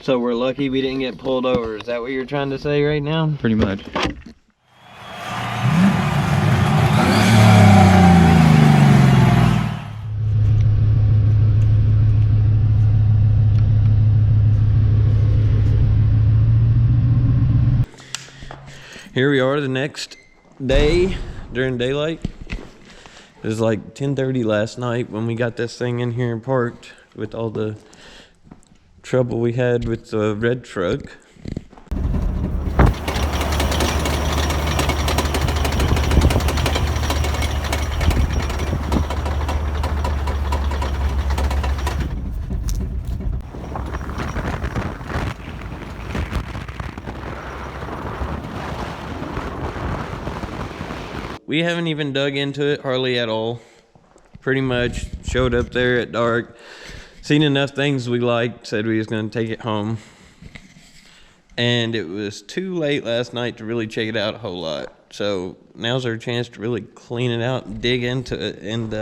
So we're lucky we didn't get pulled over. Is that what you're trying to say right now? Pretty much. Here we are the next day during daylight. It was like 10:30 last night when we got this thing in here and parked with all the trouble we had with the red truck. We haven't even dug into it hardly at all. Pretty much showed up there at dark, seen enough things we liked, said we was gonna take it home. And it was too late last night to really check it out a whole lot. So now's our chance to really clean it out and dig into it. And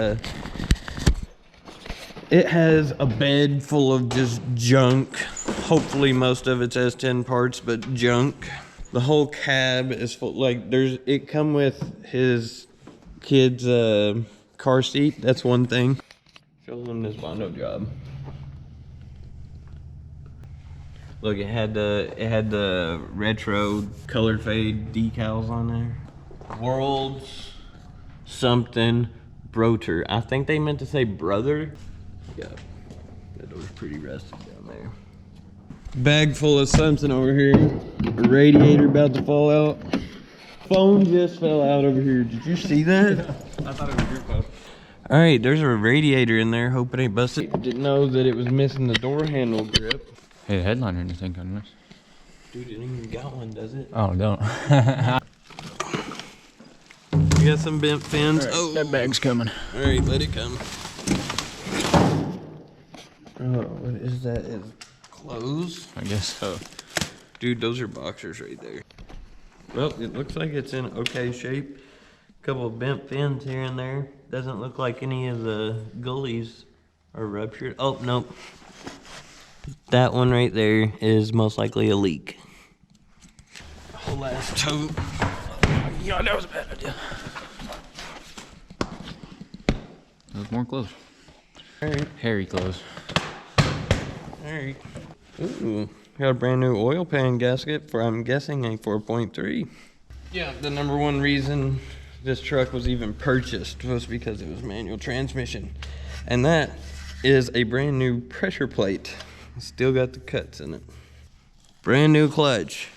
it has a bed full of just junk. Hopefully most of it's S10 parts, but junk. The whole cab is full, like it come with his kid's car seat. That's one thing. Show them this Bondo job. Look, it had the retro colored fade decals on there. World's something Broter. I think they meant to say brother. Yeah, that door's pretty rusted down there. Bag full of something over here. A radiator about to fall out. Phone just fell out over here. Did you see that? I thought it was your phone. All right, there's a radiator in there. Hope it ain't busted. Didn't know that it was missing the door handle grip. Hey, the headliner in this thing kind of nice. Dude, it ain't even got one, does it? Oh, don't. You got some bent fins. Right, oh, that bag's coming. All right, let it come. Oh, what is that? Is clothes? I guess so. Dude, those are boxers right there. Well, it looks like it's in okay shape. Couple of bent fins here and there. Doesn't look like any of the gullies are ruptured. Oh, nope. That one right there is most likely a leak. Whole ass tote. Yeah, that was a bad idea. Those more clothes. Alright. Hairy clothes. Alright. Ooh. Got a brand new oil pan gasket for, I'm guessing, a 4.3. Yeah, the number one reason this truck was even purchased was because it was manual transmission. And that is a brand new pressure plate. Still got the cuts in it. Brand new clutch.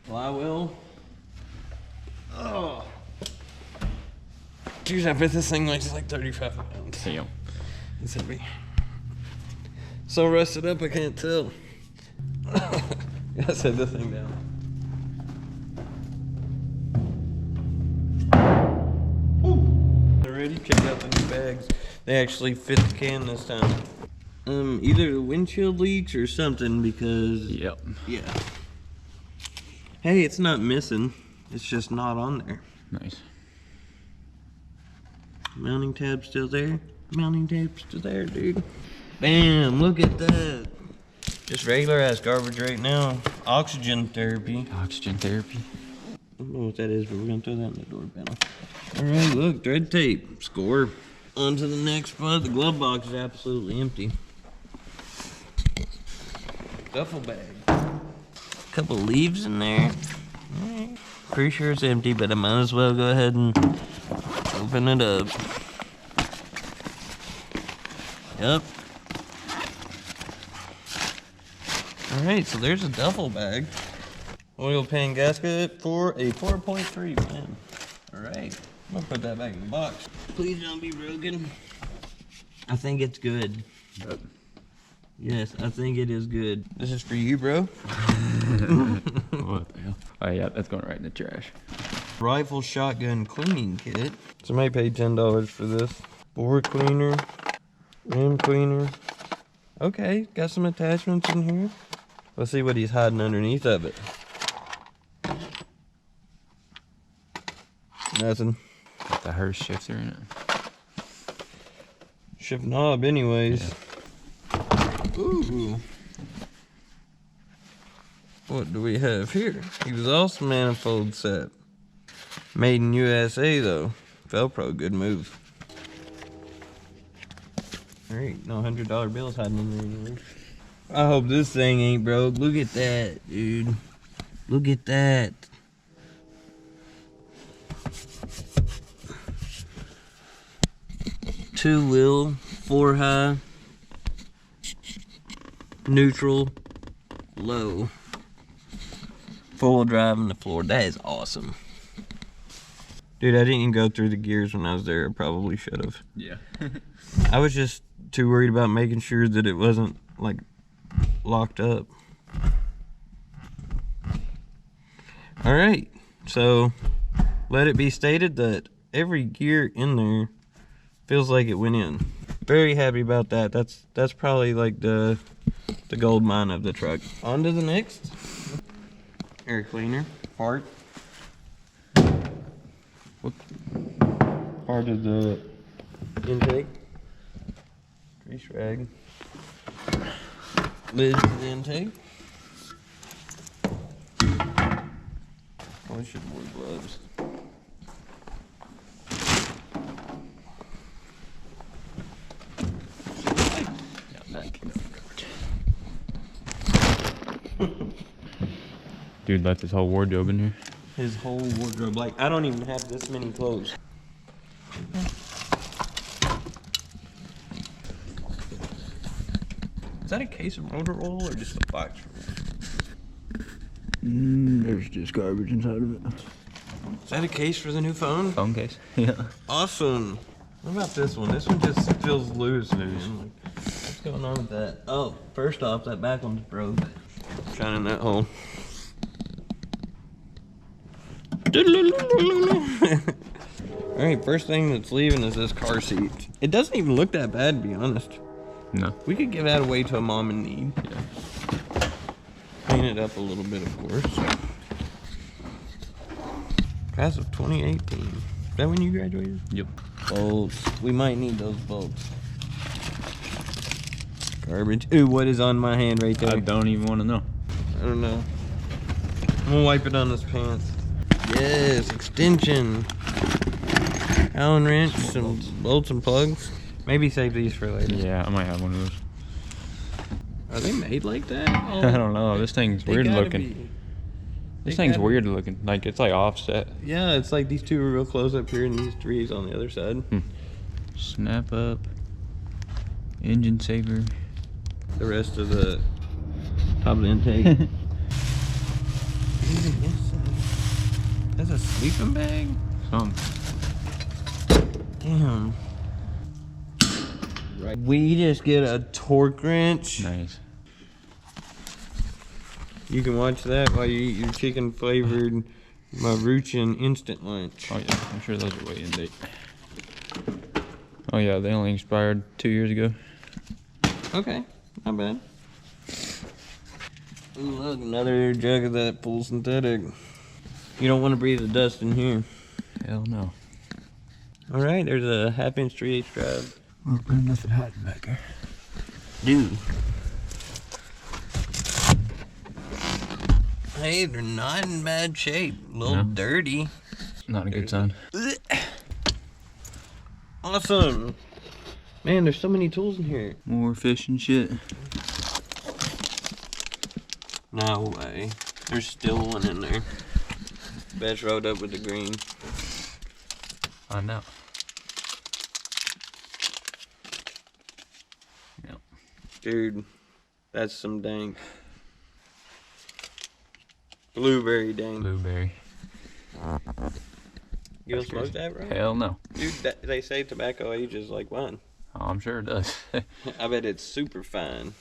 Flywheel. Oh. Dude, I bet this thing weighs like 35 pounds. Damn. It's heavy. So rusted up, I can't tell. Gotta set this thing down. Already checked out the new bags. They actually fit the can this time. Either the windshield leaks or something because... Yep. Yeah. Hey, it's not missing. It's just not on there. Nice. Mounting tab still there. Mounting tape still there, dude. Bam, look at that. Just regular ass garbage right now. Oxygen therapy. Oxygen therapy. I don't know what that is, but we're gonna throw that in the door panel. Alright, look, thread tape. Score. On to the next spot. The glove box is absolutely empty. Duffel bag. Couple leaves in there. Alright. Pretty sure it's empty, but I might as well go ahead and open it up. Yep. Alright, so there's a duffel bag. Oil pan gasket for a 4.3, man. Alright, I'm gonna put that back in the box. Please don't be broken. I think it's good. Yep. Yes, I think it is good. This is for you, bro. What the hell? Oh yeah, that's going right in the trash. Rifle shotgun cleaning kit. Somebody paid $10 for this. Bore cleaner. Rim cleaner. Okay, got some attachments in here. Let's see what he's hiding underneath of it. Nothing. Got the Hurst shifter in it. Shift knob anyways. Yeah. Ooh. What do we have here? Exhaust manifold set. Made in USA though. Velcro, good move. Alright, no $100 bills hiding in there anymore. I hope this thing ain't broke. Look at that, dude. Look at that. Two wheel, 4 high, neutral, low. 4-wheel drive on the floor. That is awesome. Dude, I didn't even go through the gears when I was there. I probably should have. Yeah. I was just too worried about making sure that it wasn't like locked up. All right, so let it be stated that every gear in there feels like it went in. Very happy about that. That's probably like the gold mine of the truck. On to the next. Air cleaner part. What? Part of the intake. Grease rag. Lid to the intake. I should wear gloves. Dude left his whole wardrobe in here. His whole wardrobe. Like, I don't even have this many clothes. Is that a case of motor oil or just a box? There's just garbage inside of it. Is that a case for the new phone? Phone case? Yeah. Awesome. What about this one? This one just feels loose, dude. I'm like, what's going on with that? Oh, first off, that back one's broke. Shining that hole. Alright, first thing that's leaving is this car seat. It doesn't even look that bad, to be honest. No. We could give that away to a mom in need. Yeah. Clean it up a little bit, of course. Class of 2018. Is that when you graduated? Yep. Bolts. We might need those bolts. Garbage. Ooh, what is on my hand right there? I don't even want to know. I don't know. I'm gonna wipe it on this pants. Yes, extension. Allen wrench, some bolts and plugs. Maybe save these for later. Yeah, I might have one of those. Are they made like that? Oh, I don't know. This thing's they weird gotta looking. be. This They thing's gotta weird looking. Like, it's like offset. Yeah, it's like these two are real close up here and these threes on the other side. Snap up. Engine saver. The rest of the top of the intake. That's a sleeping bag? Damn. Right. We just get a torque wrench. Nice. You can watch that while you eat your chicken flavored Maruchan instant lunch. Oh yeah, I'm sure those are way in date. Oh yeah, they only expired 2 years ago. Okay, not bad. Ooh, look, another jug of that full synthetic. You don't want to breathe the dust in here. Hell no. All right, there's a 1/2-inch 3/8 drive. Well, there's nothing hiding back there. Dude. Hey, they're not in bad shape. A little No. dirty. Not a good sign. Awesome. Man, there's so many tools in here. More fish and shit. No way. There's still one in there. Badge rolled up with the green. I know. Yep. Dude, that's some dank. Blueberry dank. Blueberry. You don't That's smoke crazy. that, bro? Hell no. Dude, they say tobacco ages like wine. Oh, I'm sure it does. It's I bet it's super fine.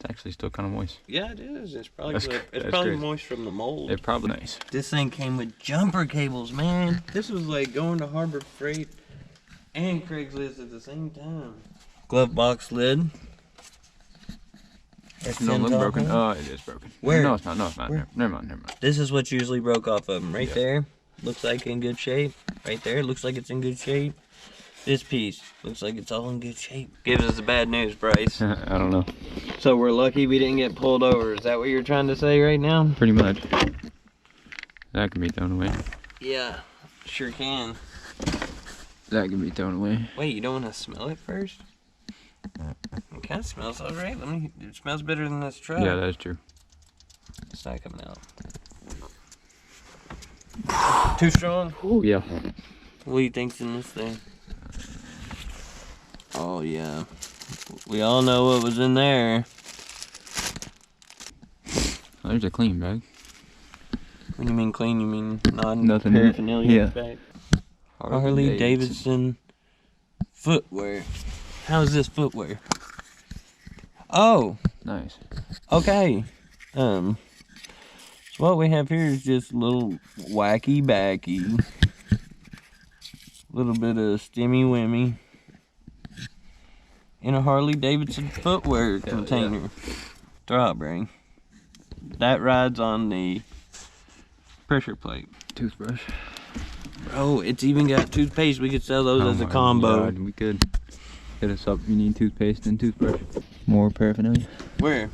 actually still kind of moist. Yeah, it is. It's probably That's it's that's probably crazy. moist from the mold. They're probably nice. This thing came with jumper cables, man. This was like going to Harbor Freight and Craigslist at the same time. Glove box lid. Doesn't look broken. Oh, it is broken. Where? No, it's not. No, it's not. Where? Never mind. Never mind. This is what's usually broke off of them. Right Yeah. there, looks like in good shape. Right there, looks like it's in good shape. This piece looks like it's all in good shape. Gives us the bad news, Bryce. I don't know. So we're lucky we didn't get pulled over. Is that what you're trying to say right now? Pretty much. That can be thrown away. Yeah, sure can. That can be thrown away. Wait, you don't want to smell it first? It kind of smells alright. It smells better than this truck. Yeah, that's true. It's not coming out. Too strong? Oh yeah. What do you think's in this thing? Oh yeah. We all know what was in there. Oh, there's a clean bag. When you mean clean, you mean Nothing in it. paraphernalia Yeah. bag. Harley Davidson footwear. How's this footwear? Oh, Nice. okay. So what we have here is just a little wacky backy. Little bit of stimmy wimmy. In a Harley Davidson footwear container. Drop ring. That rides on the pressure plate. Toothbrush. Oh, it's even got toothpaste. We could sell those as a my combo. God, we could. Hit us up if you need toothpaste and toothbrush. More paraphernalia. Where?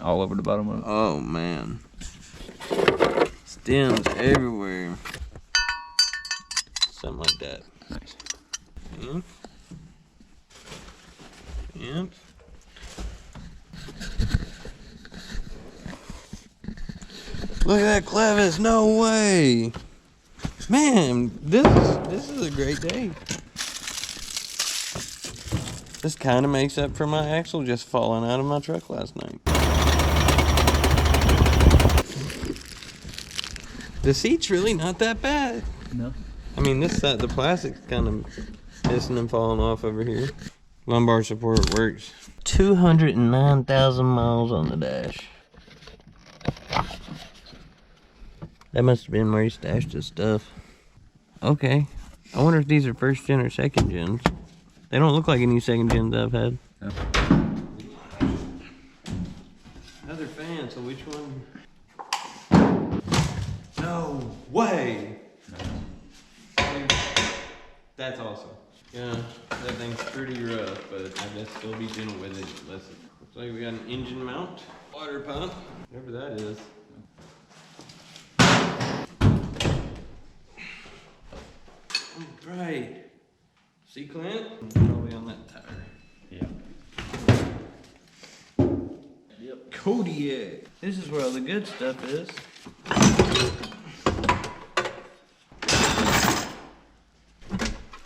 All over the bottom of it. Oh man. Stems everywhere. Something like that. Nice. Yep. Yep. Look at that clevis, no way. Man, this is a great day. This kind of makes up for my axle just falling out of my truck last night. The seat's really not that bad. No. I mean, this side, the plastic's kind of missing and falling off over here. Lumbar support works. 209,000 miles on the dash. That must have been where he stashed his stuff. Okay. I wonder if these are first gen or second gens. They don't look like any second gens I've had. No. Another fan, so which one? No way! That's awesome. Yeah, that thing's pretty rough, but I guess still be gentle with it. Looks like we got an engine mount, water pump, whatever that is. Right. See, Clint? Probably on that tire. Yeah. Yep. Kodiak. This is where all the good stuff is.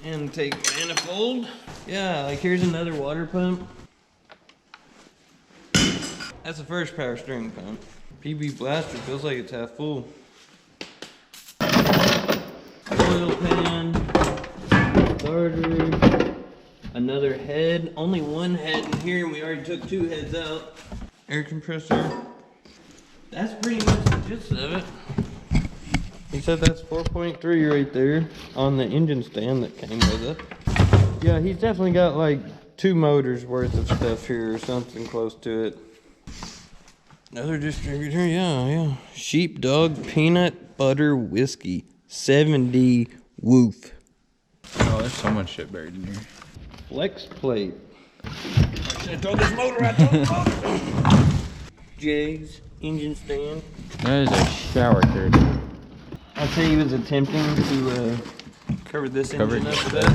Intake manifold. Yeah, like here's another water pump. That's the first power steering pump. PB Blaster feels like it's half full. Oil pan. Starter. Another head. Only one head in here, and we already took two heads out. Air compressor. That's pretty much the gist of it. He said that's 4.3 right there on the engine stand that came with it. Yeah, he's definitely got like 2 motors worth of stuff here or something close to it. Another distributor, yeah. Sheepdog Peanut Butter Whiskey. 70 woof. Oh, there's so much shit buried in here. Flex plate. Should have thrown this motor out. Jigs, engine stand. That is a shower curtain. I'd say he was attempting to cover this Cover engine it. up with that.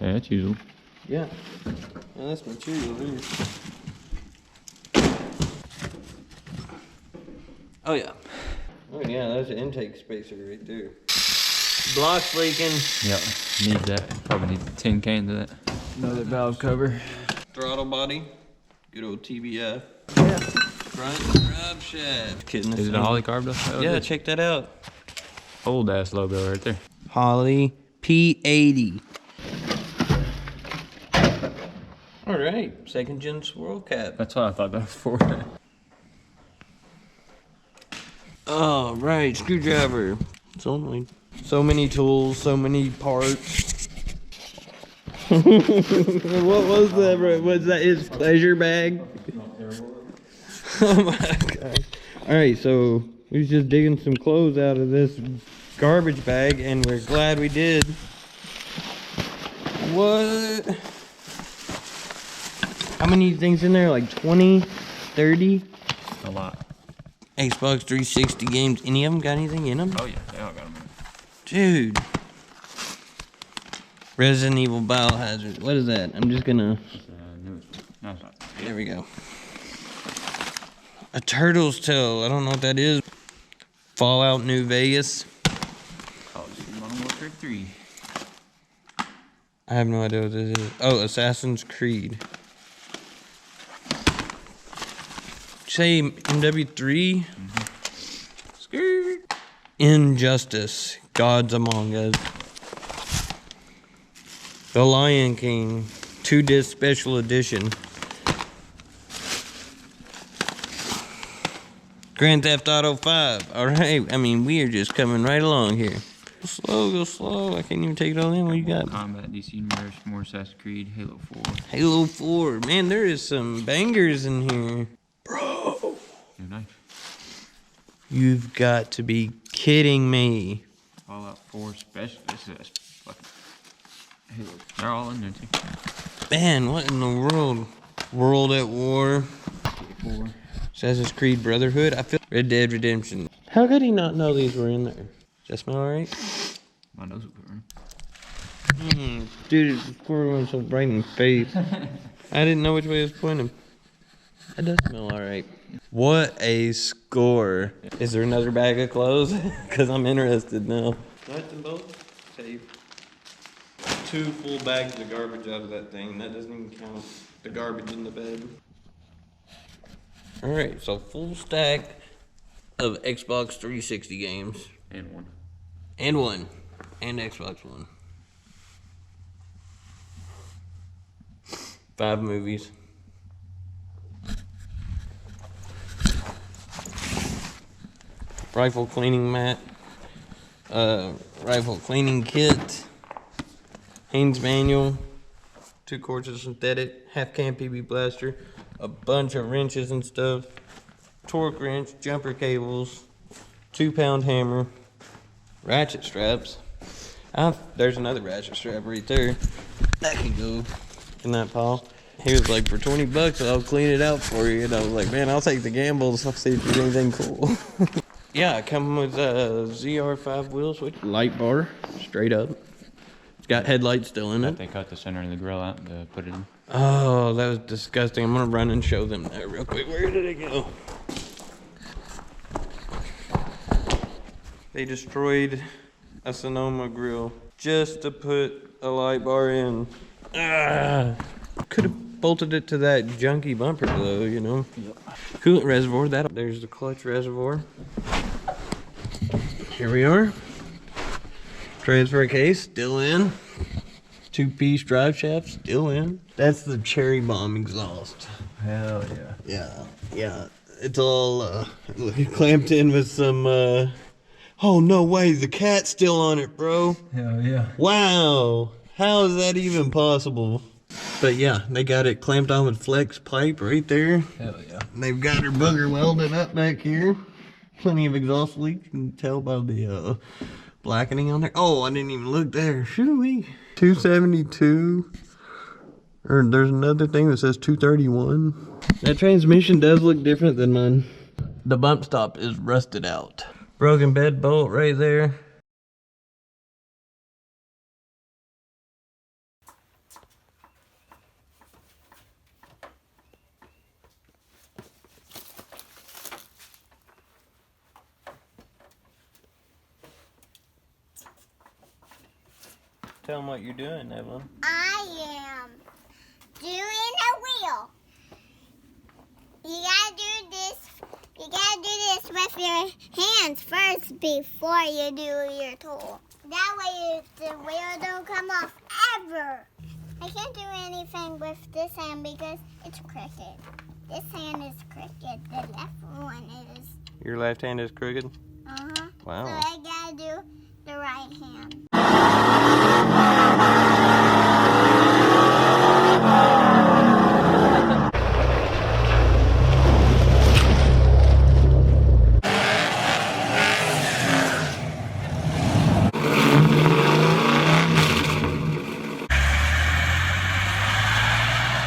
Yeah, that's usual. Yeah. Yeah, that's material here. Oh yeah. Oh yeah, that's an intake spacer right there. Block's leaking. Yep. Need that. Probably need 10 cans of that. Another valve cover. Throttle body. Good old TBF. Yeah. Front drive shaft. Kidding this Is it a thing. Holly carb though? Yeah, check that out. Old ass logo right there. Holly P80. All right, second gen swirl cap. That's what I thought that was for. All right, screwdriver. It's only so many tools, so many parts. What was that, bro? Was that his pleasure bag? Oh my god. All right, so we was just digging some clothes out of this garbage bag, and we're glad we did. What? How many things in there? Like 20, 30? A lot. Xbox 360 games. Any of them got anything in them? Oh yeah, they all got them in. Dude. Resident Evil Biohazard. What is that? I'm just gonna... No, it's not. There we go. A Turtle's Tail. I don't know what that is. Fallout New Vegas. Call of Duty Modern Warfare 3. I have no idea what this is. Oh, Assassin's Creed. Say MW3? Skirt. Injustice. Gods Among Us. The Lion King. 2-disc special edition. Grand Theft Auto 5. Alright, I mean, we are just coming right along here. Go slow, go slow. I can't even take it all in. What you got? Combat, DC Universe, more Assassin's Creed, Halo 4. Halo 4. Man, there is some bangers in here. Bro. New knife. You've got to be kidding me. Fallout 4 special. This is fucking Halo. They're all in there too. Man, what in the world? World at War. 4. Assassin's Creed Brotherhood. I feel Red Dead Redemption. How could he not know these were in there? Does that smell alright? My nose will put room. Dude, before it was so bright in the face. I didn't know which way it was pointing. That does smell alright. What a score. Is there another bag of clothes? Because I'm interested now. Nuts and bolts? Tape. 2 full bags of garbage out of that thing. That doesn't even count the garbage in the bed. Alright, so full stack of Xbox 360 games. And 1. And 1. And Xbox One. 5 movies. Rifle cleaning mat. Rifle cleaning kit. Haynes manual. 2 quarts of synthetic. Half can PB blaster. A bunch of wrenches and stuff. Torque wrench. Jumper cables. 2-pound hammer. Ratchet straps. There's another ratchet strap right there. That can go in that pile. He was like, for $20, I'll clean it out for you. And I was like, man, I'll take the gambles. I'll see if there's anything cool. Yeah, come with a ZR5 wheel switch. Light bar, straight up. It's got headlights still in it. They cut the center of the grill out to put it in. Oh, that was disgusting. I'm gonna run and show them that real quick. Where did it go? They destroyed a Sonoma grill just to put a light bar in. Could have bolted it to that junky bumper though, you know. Yep. Coolant reservoir. There's the clutch reservoir. Here we are. Transfer case still in. 2-piece drive shaft still in. That's the cherry bomb exhaust. Hell Yeah, yeah. yeah. It's all clamped in with some. Oh no way! The cat's still on it, bro. Hell yeah. Wow. How is that even possible? But yeah, they got it clamped on with flex pipe right there. Hell yeah. And they've got her booger welded up back here. Plenty of exhaust leaks. You can tell by the blackening on there. Oh, I didn't even look there. Shoo-wee. 272. Or there's another thing that says 231. That transmission does look different than mine. The bump stop is rusted out. Broken bed bolt right there. Tell them what you're doing, Evelyn. I am doing a wheel. You gotta do this. You gotta do this with your hands first before you do your tool. That way the wheel don't come off ever. I can't do anything with this hand because it's crooked. This hand is crooked. The left one is. Your left hand is crooked? Uh-huh. Wow. So I gotta do the right hand.